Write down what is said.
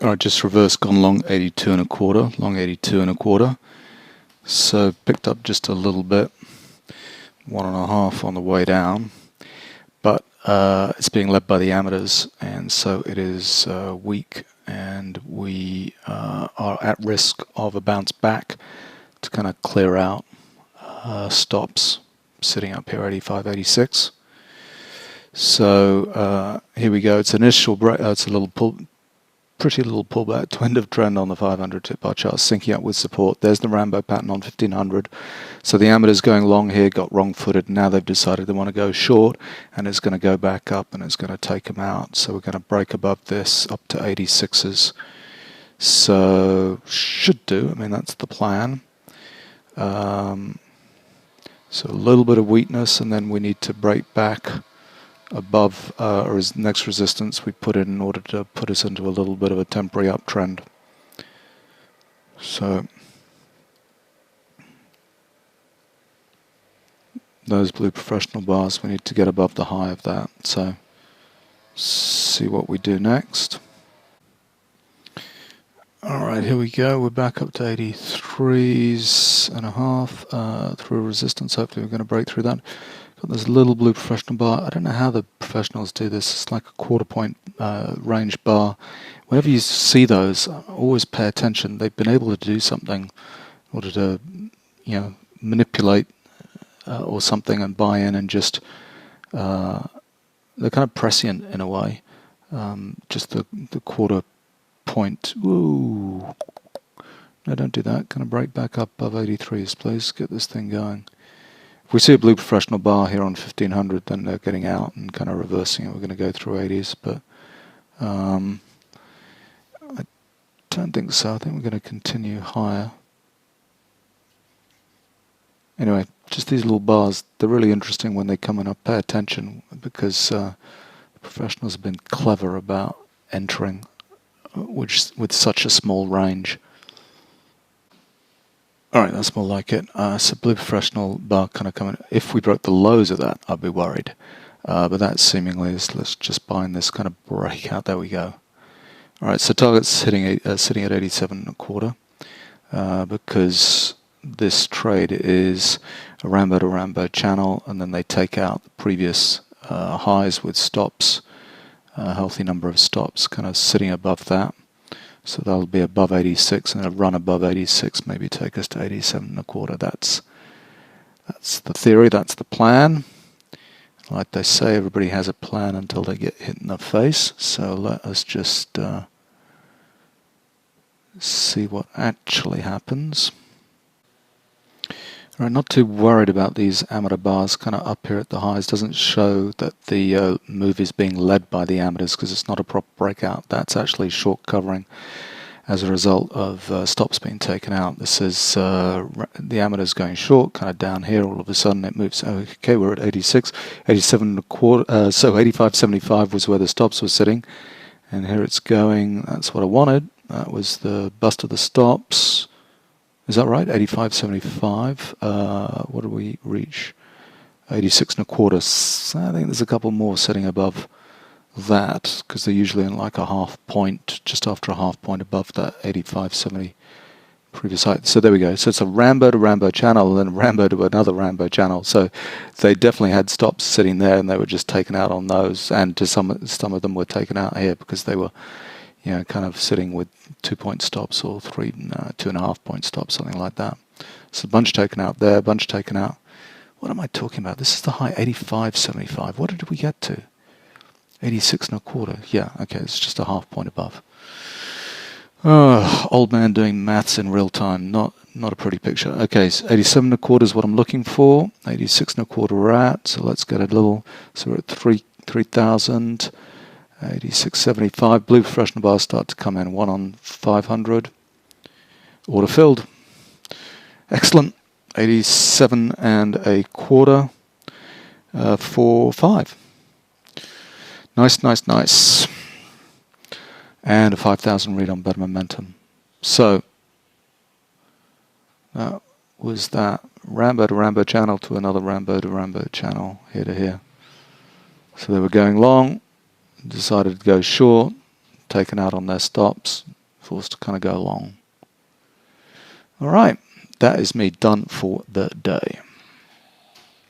Alright, just reverse gone long 82 and a quarter, long 82 and a quarter. So picked up just a little bit, 1.5 on the way down, but it's being led by the amateurs, and so it is weak, and we are at risk of a bounce back to kind of clear out stops sitting up here 85, 86. So here we go. It's an initial break. It's a pretty little pullback to end of trend on the 500 tip bar chart, syncing up with support. There's the Rambo pattern on 1500. So the amateurs going long here got wrong-footed. Now they've decided they want to go short, and it's going to go back up, and it's going to take them out. So we're going to break above this up to 86s. So should do. I mean, that's the plan. So a little bit of weakness, and then we need to break back above or as next resistance we put in order to put us into a little bit of a temporary uptrend. So those blue professional bars, we need to get above the high of that. So see what we do next. Alright, here we go. We're back up to 83.5 through resistance. Hopefully we're going to break through that. Got this little blue professional bar. I don't know how the professionals do this. It's like a quarter-point range bar. Whenever you see those, always pay attention. They've been able to do something in order to, manipulate or something and buy in, and just they're kind of prescient in a way. Just the quarter point. Ooh, no, don't do that. Kind of break back up above 83s, please. Get this thing going. If we see a blue professional bar here on 1500, then they're getting out and kind of reversing it. We're going to go through 80s, but I don't think so. I think we're going to continue higher. Anyway, just these little bars, they're really interesting when they come in. I pay attention because the professionals have been clever about entering with such a small range. Alright, that's more like it. So blue professional bar kind of coming. If we broke the lows of that, I'd be worried. But that seemingly is, let's just bind this kind of breakout. There we go. Alright, so target's sitting at 87.25 because this trade is a Rambo to Rambo channel, and then they take out the previous highs with stops, a healthy number of stops, kind of sitting above that. So that'll be above 86, and a run above 86, maybe take us to 87.25. That's the theory. That's the plan. Like they say, everybody has a plan until they get hit in the face. So let us just see what actually happens. All right, not too worried about these amateur bars kind of up here at the highs. Doesn't show that the move is being led by the amateurs because it's not a proper breakout. That's actually short covering as a result of stops being taken out. This is the amateurs going short, kind of down here. All of a sudden it moves. Okay, we're at 86, 87.25. So 85.75 was where the stops were sitting, and here it's going. That's what I wanted. That was the bust of the stops. Is that right? 85.75. What do we reach? 86.25. I think there's a couple more sitting above that because they're usually in like a half point, just after a half point above that 85.70 previous height. So there we go. So it's a Rambo to Rambo channel, and then Rambo to another Rambo channel. So they definitely had stops sitting there, and they were just taken out on those. And to some of them were taken out here because they were, kind of sitting with 2-point stops or 2.5-point stops, something like that. So a bunch taken out there, a bunch taken out. What am I talking about? This is the high 85.75. What did we get to? 86.25. Yeah, okay, it's just a half point above. Old man doing maths in real time. Not a pretty picture. Okay, so 87.25 is what I'm looking for. 86.25 we're at. So let's get a little. So we're at 3,000. 86.75. Blue professional bars start to come in. 1 on 500. Order filled. Excellent. 87.25 for 5. Nice. And a 5,000 read on better momentum. So that was that Rambo to Rambo channel to another Rambo to Rambo channel, here to here. So they were going long, decided to go short, taken out on their stops, for us to kind of go along. Alright, that is me done for the day.